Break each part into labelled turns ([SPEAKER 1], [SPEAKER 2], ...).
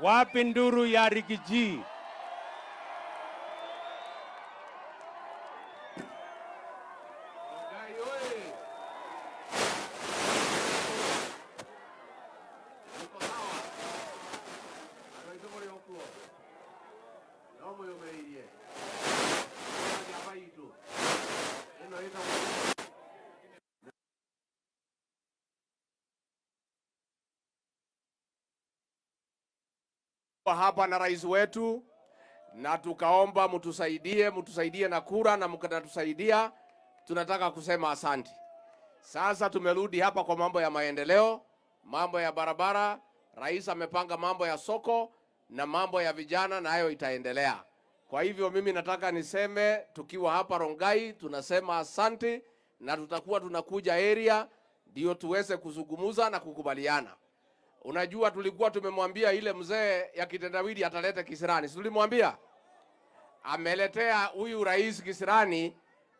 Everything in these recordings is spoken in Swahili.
[SPEAKER 1] Wapi nduru ya Rigiji?
[SPEAKER 2] Hapa na rais wetu na tukaomba mtusaidie na kura na mkatusaidia. Tunataka kusema asante. Sasa tumerudi hapa kwa mambo ya maendeleo, mambo ya barabara. Rais amepanga mambo ya soko na mambo ya vijana, na hayo itaendelea. Kwa hivyo mimi nataka niseme tukiwa hapa Rongai tunasema asante, na tutakuwa tunakuja area ndio tuweze kuzungumza na kukubaliana. Unajua tulikuwa tumemwambia ile mzee ya kitendawili ataleta kisirani. Si tulimwambia? Ameletea huyu rais kisirani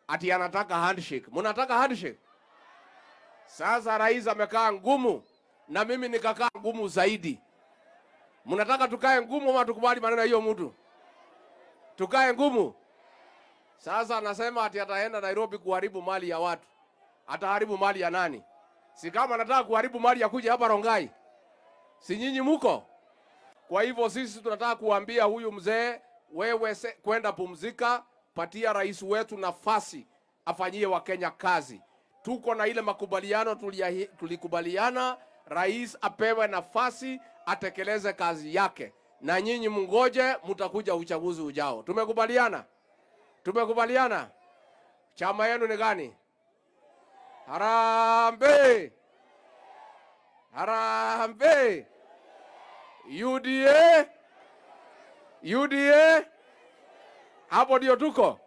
[SPEAKER 2] ati anataka handshake. Mnataka handshake? Sasa rais amekaa ngumu na mimi nikakaa ngumu zaidi. Mnataka tukae ngumu ama tukubali maneno hiyo mtu? Tukae ngumu. Sasa anasema ati ataenda Nairobi kuharibu mali ya watu. Ataharibu mali ya nani? Si kama anataka kuharibu mali ya kuja hapa Rongai. Si nyinyi muko? Kwa hivyo sisi tunataka kuambia huyu mzee, wewe kwenda pumzika, patia rais wetu nafasi afanyie Wakenya kazi. Tuko na ile makubaliano tulikubaliana, rais apewe nafasi atekeleze kazi yake. Na nyinyi mungoje, mtakuja uchaguzi ujao. Tumekubaliana? Tumekubaliana? Chama yenu ni gani? Harambee! Harambee! UDA! UDA! Hapo ndio tuko.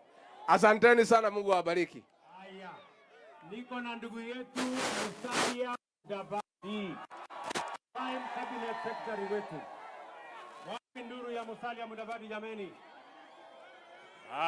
[SPEAKER 2] Asanteni sana, Mungu awabariki.
[SPEAKER 1] Haya. Niko na ndugu yetu Musalia Mudavadi. Prime Cabinet Secretary wetu. Wapi nduru ya Musalia Mudavadi jameni?